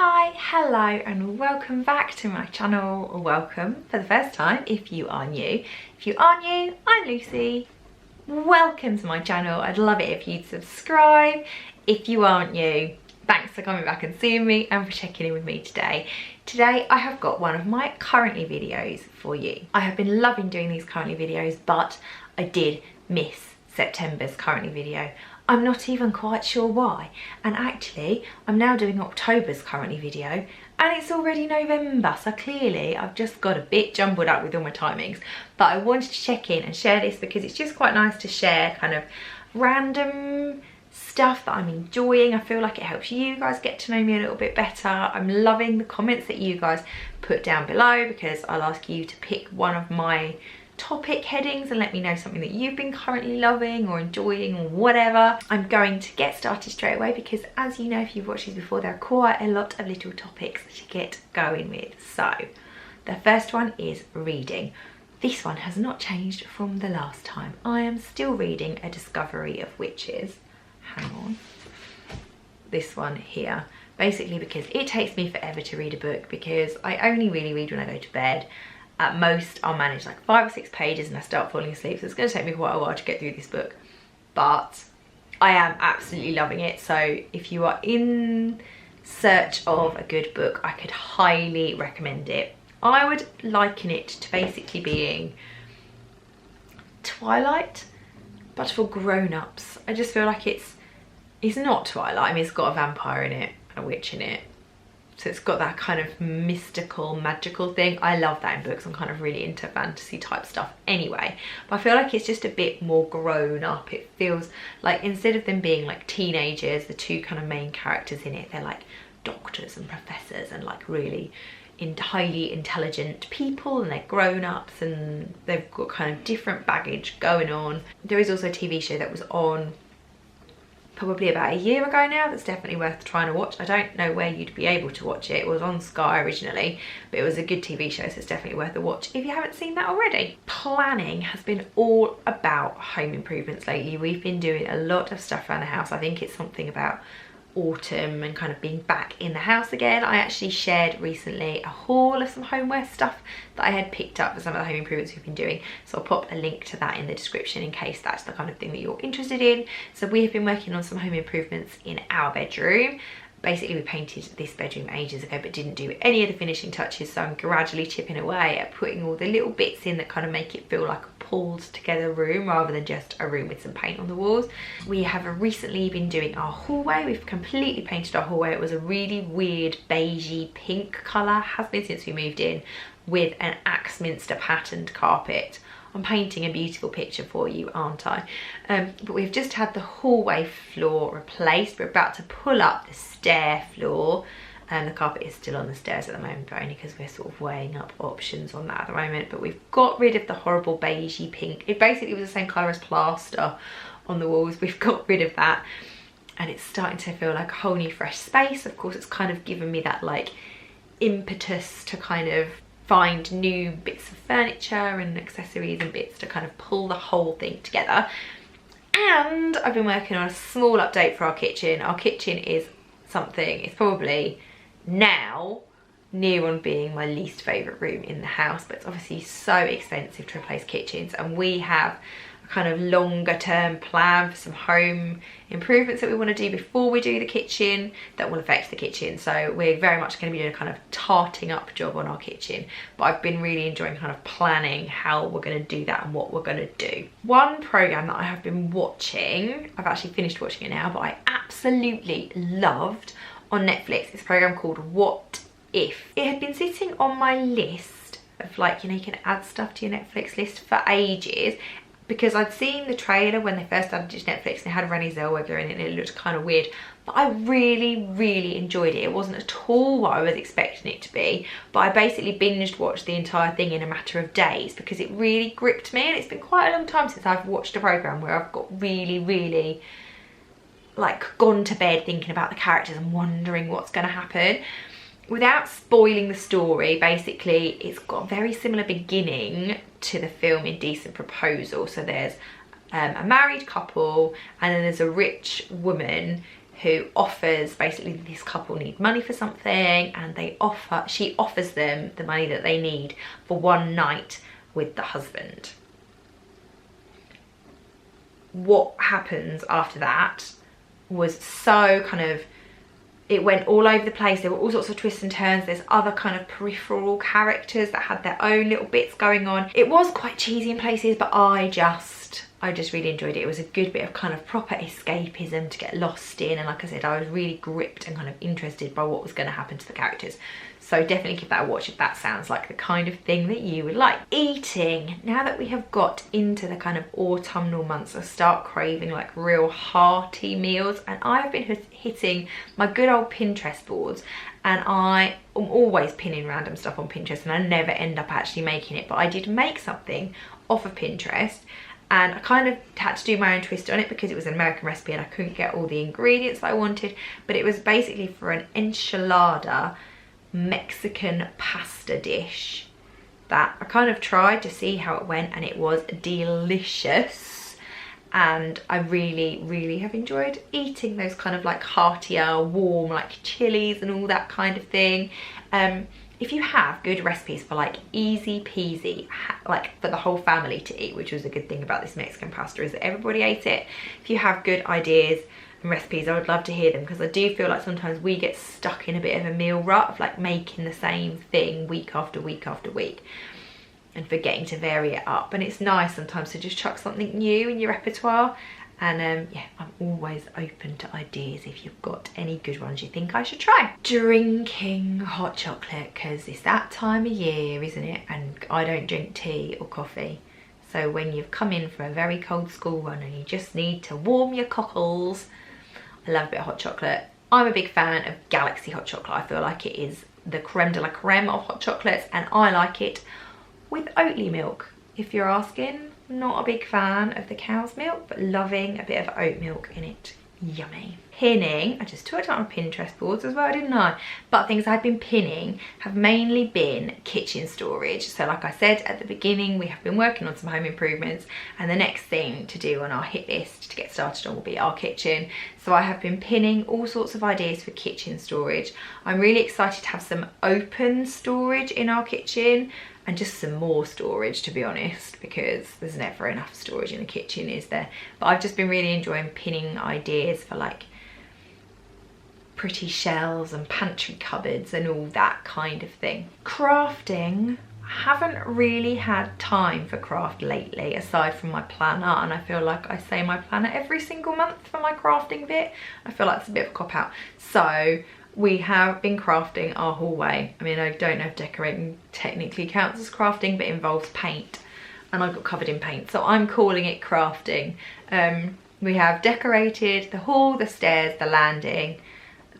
Hi, hello and welcome back to my channel, or welcome for the first time if you are new. If you are new, I'm Lucy. Welcome to my channel. I'd love it if you'd subscribe. If you aren't new, thanks for coming back and seeing me and for checking in with me today. Today I have got one of my currently videos for you. I have been loving doing these currently videos, but I did miss September's currently video. I'm not even quite sure why, and actually I'm now doing October's currently video and it's already November, so clearly I've just got a bit jumbled up with all my timings. But I wanted to check in and share this because it's just quite nice to share kind of random stuff that I'm enjoying. I feel like it helps you guys get to know me a little bit better. I'm loving the comments that you guys put down below because I'll ask you to pick one of my topic headings and let me know something that you've been currently loving or enjoying or whatever. I'm going to get started straight away because, as you know, if you've watched these before, there are quite a lot of little topics to get going with. So the first one is reading. This one has not changed from the last time. I am still reading A Discovery of Witches. Hang on. This one here. Basically because it takes me forever to read a book because I only really read when I go to bed. At most I'll manage like 5 or 6 pages and I start falling asleep, so it's going to take me quite a while to get through this book, but I am absolutely loving it. So if you are in search of a good book, I could highly recommend it. I would liken it to basically being Twilight but for grown-ups. I just feel like it's not Twilight. I mean, it's got a vampire in it, a witch in it, so it's got that kind of mystical, magical thing. I love that in books. I'm kind of really into fantasy type stuff anyway. But I feel like it's just a bit more grown up. It feels like instead of them being like teenagers, the two kind of main characters in it, they're like doctors and professors and like really highly intelligent people, and they're grown-ups and they've got kind of different baggage going on. There is also a TV show that was on probably about a year ago now that's definitely worth trying to watch. I don't know where you'd be able to watch it. It was on Sky originally, but it was a good TV show, so it's definitely worth a watch if you haven't seen that already. Planning has been all about home improvements lately. We've been doing a lot of stuff around the house. I think it's something about autumn and kind of being back in the house again. I actually shared recently a haul of some homeware stuff that I had picked up for some of the home improvements we've been doing, so I'll pop a link to that in the description in case that's the kind of thing that you're interested in. So we have been working on some home improvements in our bedroom. Basically we painted this bedroom ages ago but didn't do any of the finishing touches, so I'm gradually chipping away at putting all the little bits in that kind of make it feel like a pulled together room rather than just a room with some paint on the walls. We have recently been doing our hallway. We've completely painted our hallway. It was a really weird beigey pink colour, has been since we moved in, with an Axminster patterned carpet. I'm painting a beautiful picture for you, aren't I? But we've just had the hallway floor replaced. We're about to pull up the stair floor, and the carpet is still on the stairs at the moment, but only because we're sort of weighing up options on that at the moment. But we've got rid of the horrible beigey pink. It basically was the same colour as plaster on the walls. We've got rid of that and it's starting to feel like a whole new fresh space. Of course, it's kind of given me that like impetus to kind of find new bits of furniture and accessories and bits to kind of pull the whole thing together. And I've been working on a small update for our kitchen. Our kitchen is something, it's probably now near on being my least favourite room in the house, but it's obviously so expensive to replace kitchens, and we have a kind of longer term plan for some home improvements that we want to do before we do the kitchen that will affect the kitchen. So we're very much going to be doing a kind of tarting up job on our kitchen, but I've been really enjoying kind of planning how we're going to do that and what we're going to do. One programme that I have been watching, I've actually finished watching it now, but I absolutely loved on Netflix. It's a programme called What If. It had been sitting on my list of, like, you know, you can add stuff to your Netflix list for ages, because I'd seen the trailer when they first added it to Netflix and it had Renée Zellweger in it and it looked kind of weird, but I really enjoyed it. It wasn't at all what I was expecting it to be, but I basically binged watched the entire thing in a matter of days because it really gripped me, and it's been quite a long time since I've watched a programme where I've got really like gone to bed thinking about the characters and wondering what's going to happen. Without spoiling the story, basically it's got a very similar beginning to the film Indecent Proposal. So there's a married couple and then there's a rich woman who offers, basically this couple need money for something, and she offers them the money that they need for one night with the husband. What happens after that was so kind of, it went all over the place. There were all sorts of twists and turns. There's other kind of peripheral characters that had their own little bits going on. It was quite cheesy in places, but I just really enjoyed it. It was a good bit of kind of proper escapism to get lost in, and like I said, I was really gripped and kind of interested by what was going to happen to the characters. So definitely give that a watch if that sounds like the kind of thing that you would like. Eating. Now that we have got into the kind of autumnal months, I start craving like real hearty meals, and I have been hitting my good old Pinterest boards, and I am always pinning random stuff on Pinterest and I never end up actually making it, but I did make something off of Pinterest, and I kind of had to do my own twist on it because it was an American recipe and I couldn't get all the ingredients that I wanted. But it was basically for an enchilada Mexican pasta dish that I kind of tried to see how it went, and it was delicious. And I really have enjoyed eating those kind of like heartier, warm, like chilies and all that kind of thing. If you have good recipes for like easy peasy, like for the whole family to eat, which was a good thing about this Mexican pasta, is that everybody ate it. If you have good ideas and recipes, I would love to hear them, because I do feel like sometimes we get stuck in a bit of a meal rut of like making the same thing week after week after week and forgetting to vary it up. And it's nice sometimes to just chuck something new in your repertoire. And yeah, I'm always open to ideas if you've got any good ones you think I should try. Drinking hot chocolate, because it's that time of year, isn't it? And I don't drink tea or coffee. So when you've come in from a very cold school run and you just need to warm your cockles, I love a bit of hot chocolate. I'm a big fan of Galaxy hot chocolate. I feel like it is the creme de la creme of hot chocolates, and I like it with Oatly milk. If you're asking, not a big fan of the cow's milk, but loving a bit of oat milk in it. Yummy. Pinning, I just talked about my Pinterest boards as well, didn't I? But things I've been pinning have mainly been kitchen storage. So like I said at the beginning, we have been working on some home improvements, and the next thing to do on our hit list to get started on will be our kitchen. So I have been pinning all sorts of ideas for kitchen storage. I'm really excited to have some open storage in our kitchen, and just some more storage, to be honest, because there's never enough storage in the kitchen, is there? But I've just been really enjoying pinning ideas for like pretty shelves and pantry cupboards and all that kind of thing. Crafting, I haven't really had time for craft lately, aside from my planner, and I feel like I say my planner every single month for my crafting bit. I feel like it's a bit of a cop-out. So we have been crafting our hallway. I mean, I don't know if decorating technically counts as crafting, but it involves paint, and I got covered in paint, so I'm calling it crafting. We have decorated the hall, the stairs, the landing.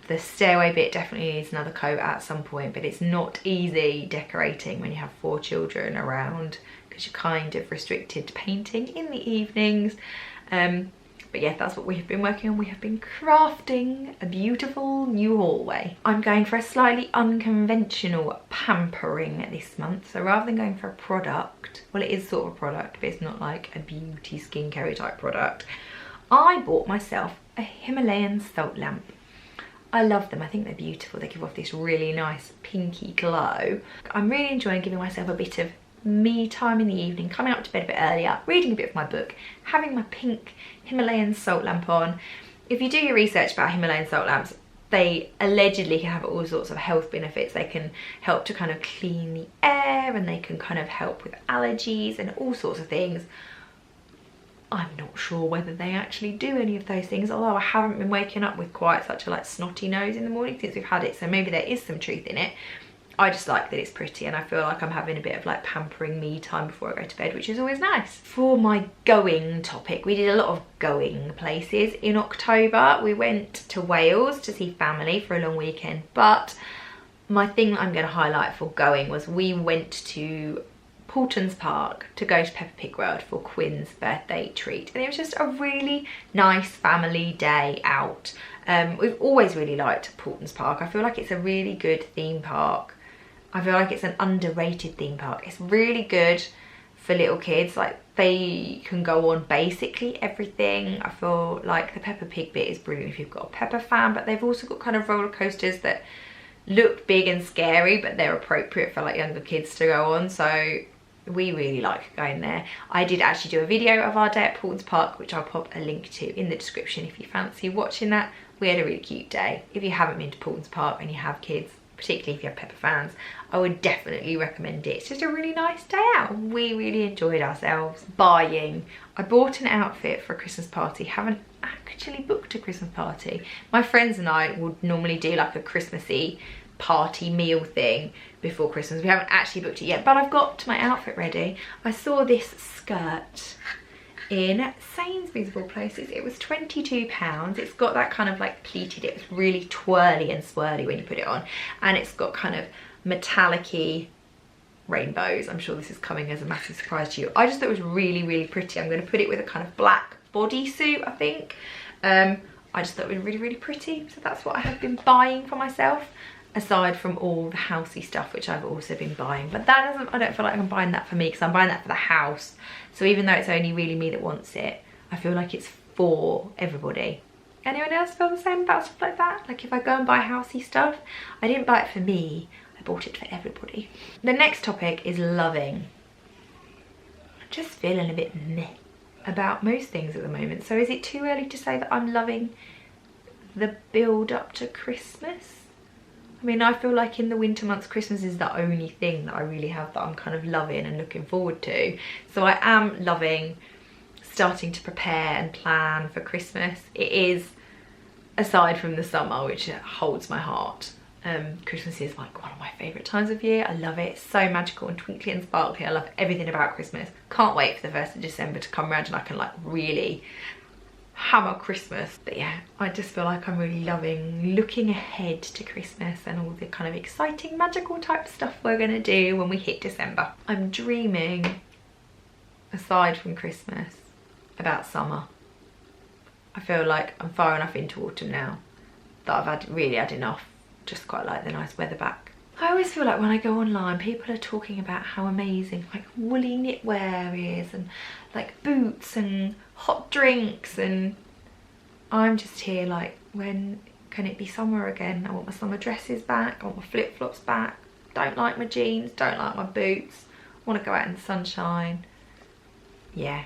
The stairway bit definitely needs another coat at some point, but it's not easy decorating when you have 4 children around, because you're kind of restricted to painting in the evenings. But yeah, that's what we have been working on. We have been crafting a beautiful new hallway. I'm going for a slightly unconventional pampering this month. So rather than going for a product, well, it is sort of a product, but it's not like a beauty skincare type product. I bought myself a Himalayan salt lamp. I love them. I think they're beautiful. They give off this really nice pinky glow. I'm really enjoying giving myself a bit of me time in the evening, coming up to bed a bit earlier, reading a bit of my book, having my pink Himalayan salt lamp on. If you do your research about Himalayan salt lamps, they allegedly have all sorts of health benefits. They can help to kind of clean the air, and they can kind of help with allergies and all sorts of things. I'm not sure whether they actually do any of those things, although I haven't been waking up with quite such a like snotty nose in the morning since we've had it, so maybe there is some truth in it. I just like that it's pretty, and I feel like I'm having a bit of like pampering me time before I go to bed, which is always nice. For my going topic, we did a lot of going places in October. We went to Wales to see family for a long weekend, but my thing that I'm going to highlight for going was we went to Paultons Park to go to Peppa Pig World for Quinn's birthday treat, and it was just a really nice family day out. We've always really liked Paultons Park. I feel like it's a really good theme park. I feel like it's an underrated theme park. It's really good for little kids. Like, they can go on basically everything. I feel like the Peppa Pig bit is brilliant if you've got a Peppa fan, but they've also got kind of roller coasters that look big and scary, but they're appropriate for like younger kids to go on. So we really like going there. I did actually do a video of our day at Paulton's Park, which I'll pop a link to in the description if you fancy watching that. We had a really cute day. If you haven't been to Paulton's Park and you have kids, particularly if you have Peppa fans, I would definitely recommend it. It's just a really nice day out. We really enjoyed ourselves. Buying. I bought an outfit for a Christmas party. Haven't actually booked a Christmas party. My friends and I would normally do like a Christmassy party meal thing before Christmas. We haven't actually booked it yet, but I've got my outfit ready. I saw this skirt in Sainsbury's of all places. It was £22. It's got that kind of like pleated, it's really twirly and swirly when you put it on, and it's got kind of metallic-y rainbows. I'm sure this is coming as a massive surprise to you. I just thought it was really, really pretty. I'm going to put it with a kind of black bodysuit, I think. I just thought it was really, really pretty, so that's what I have been buying for myself, aside from all the housey stuff which I've also been buying. But that doesn't, I don't feel like I'm buying that for me, because I'm buying that for the house. So even though it's only really me that wants it, I feel like it's for everybody. Anyone else feel the same about stuff like that? Like if I go and buy housey stuff, I didn't buy it for me, I bought it for everybody. The next topic is loving. I'm just feeling a bit meh about most things at the moment. So is it too early to say that I'm loving the build up to Christmas? I mean, I feel like in the winter months, Christmas is the only thing that I really have that I'm kind of loving and looking forward to. So I am loving starting to prepare and plan for Christmas. It is, aside from the summer, which holds my heart, Christmas is like one of my favourite times of year. I love it. It's so magical and twinkly and sparkly. I love everything about Christmas. Can't wait for the 1st of December to come around and I can like really hammer Christmas. But yeah, I just feel like I'm really loving looking ahead to Christmas and all the kind of exciting magical type stuff we're gonna do when we hit December. I'm dreaming, aside from Christmas, about summer. I feel like I'm far enough into autumn now that I've really had enough. Just quite like the nice weather back. I always feel like when I go online, people are talking about how amazing like woolly knitwear is, and like boots and hot drinks, and I'm just here like, when can it be summer again? I want my summer dresses back, I want my flip-flops back, don't like my jeans, don't like my boots, I want to go out in the sunshine. Yeah,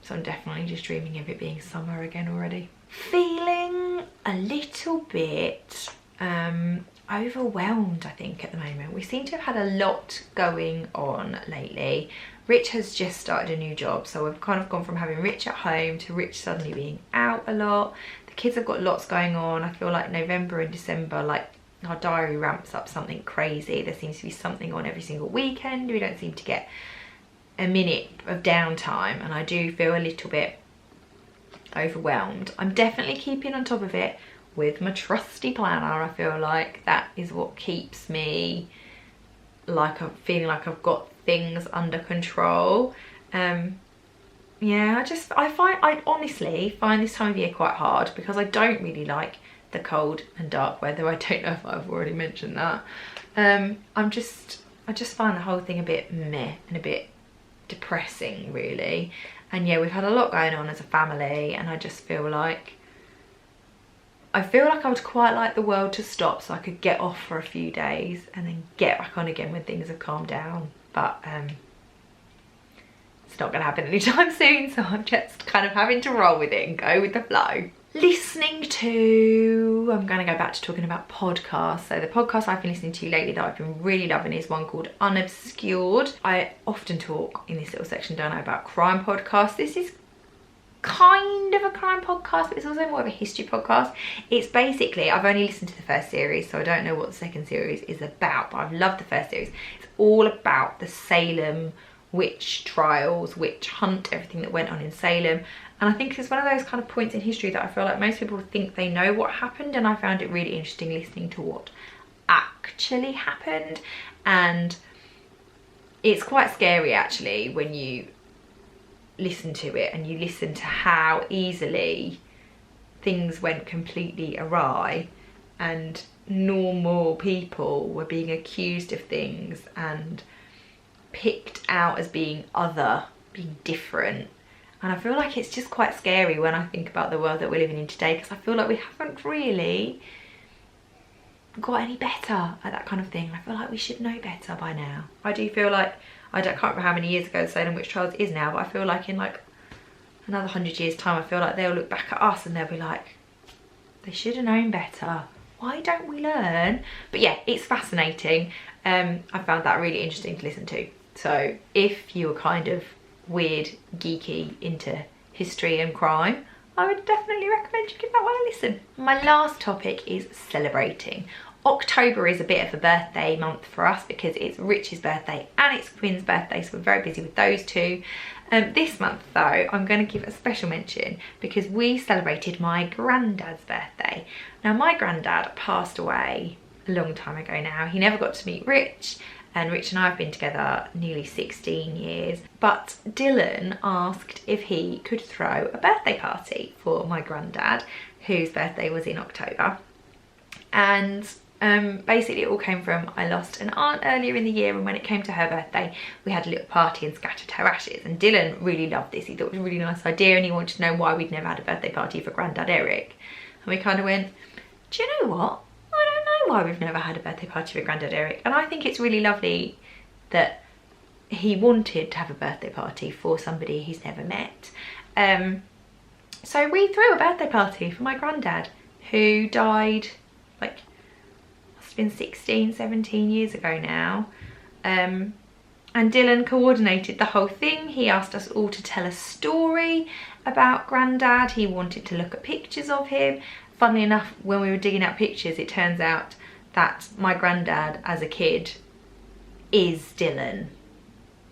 so I'm definitely just dreaming of it being summer again already. Feeling a little bit overwhelmed, I think, at the moment. We seem to have had a lot going on lately. Rich has just started a new job, so we've kind of gone from having Rich at home to Rich suddenly being out a lot. The kids have got lots going on. I feel like November and December, like our diary ramps up something crazy. There seems to be something on every single weekend. We don't seem to get a minute of downtime, and I do feel a little bit overwhelmed. I'm definitely keeping on top of it with my trusty planner. I feel like that is what keeps me like I'm feeling like I've got things under control. Yeah, I honestly find this time of year quite hard because I don't really like the cold and dark weather. I don't know if I've already mentioned that. I just find the whole thing a bit meh and a bit depressing, really. And yeah, we've had a lot going on as a family, and I just feel like I would quite like the world to stop so I could get off for a few days and then get back on again when things have calmed down. But it's not going to happen anytime soon, so I'm just kind of having to roll with it and go with the flow. Listening to, I'm going to go back to talking about podcasts. So the podcast I've been listening to lately that I've been really loving is one called Unobscured. I often talk in this little section, don't I, about crime podcasts. This is kind of a crime podcast, but it's also more of a history podcast. It's basically, I've only listened to the first series, so I don't know what the second series is about, but I've loved the first series. It's all about the Salem witch trials, witch hunt, everything that went on in Salem. And I think it's one of those kind of points in history that I feel like most people think they know what happened, and I found it really interesting listening to what actually happened. And it's quite scary actually when you listen to it and you listen to how easily things went completely awry and normal people were being accused of things and picked out as being other, being different. And I feel like it's just quite scary when I think about the world that we're living in today, because I feel like we haven't really got any better at that kind of thing. I feel like we should know better by now. I do feel like, can't remember how many years ago the Salem witch trials is now, but I feel like in like another 100 years time, I feel like they'll look back at us and they'll be like, they should have known better. Why don't we learn? But yeah, it's fascinating. I found that really interesting to listen to. So if you were kind of weird, geeky, into history and crime, I would definitely recommend you give that one a listen. My last topic is celebrating. October is a bit of a birthday month for us because it's Rich's birthday and it's Quinn's birthday, so we're very busy with those two. This month though, I'm going to give a special mention because we celebrated my granddad's birthday. Now my granddad passed away a long time ago now. He never got to meet Rich, and Rich and I have been together nearly 16 years. But Dylan asked if he could throw a birthday party for my granddad, whose birthday was in October. And basically it all came from, I lost an aunt earlier in the year, and when it came to her birthday, we had a little party and scattered her ashes. And Dylan really loved this. He thought it was a really nice idea, and he wanted to know why we'd never had a birthday party for Grandad Eric. And we kind of went, do you know what? I don't know why we've never had a birthday party for Grandad Eric. And I think it's really lovely that he wanted to have a birthday party for somebody he's never met. So we threw a birthday party for my granddad, who died like, been 16, 17 years ago now. And Dylan coordinated the whole thing. He asked us all to tell a story about Grandad. He wanted to look at pictures of him. Funnily enough, when we were digging out pictures, it turns out that my Grandad as a kid is Dylan.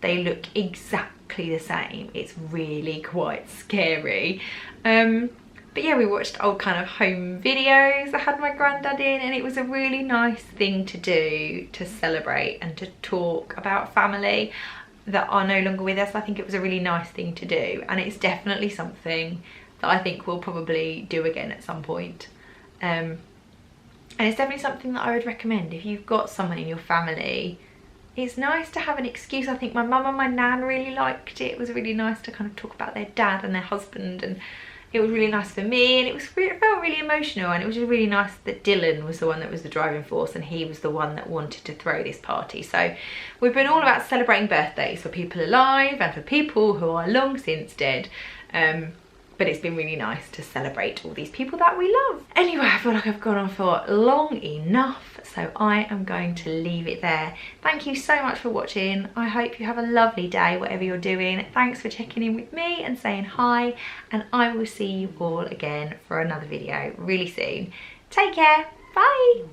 They look exactly the same. It's really quite scary. But yeah, we watched old kind of home videos that had my granddad in, and it was a really nice thing to do, to celebrate and to talk about family that are no longer with us. I think it was a really nice thing to do, and it's definitely something that I think we'll probably do again at some point. And it's definitely something that I would recommend if you've got someone in your family. It's nice to have an excuse. I think my mum and my nan really liked it. It was really nice to kind of talk about their dad and their husband, and it was really nice for me, and it felt really emotional, and it was just really nice that Dylan was the one that was the driving force, and he was the one that wanted to throw this party. So we've been all about celebrating birthdays for people alive and for people who are long since dead. But it's been really nice to celebrate all these people that we love. Anyway, I feel like I've gone on for long enough, so I am going to leave it there. Thank you so much for watching. I hope you have a lovely day, whatever you're doing. Thanks for checking in with me and saying hi, and I will see you all again for another video really soon. Take care, bye.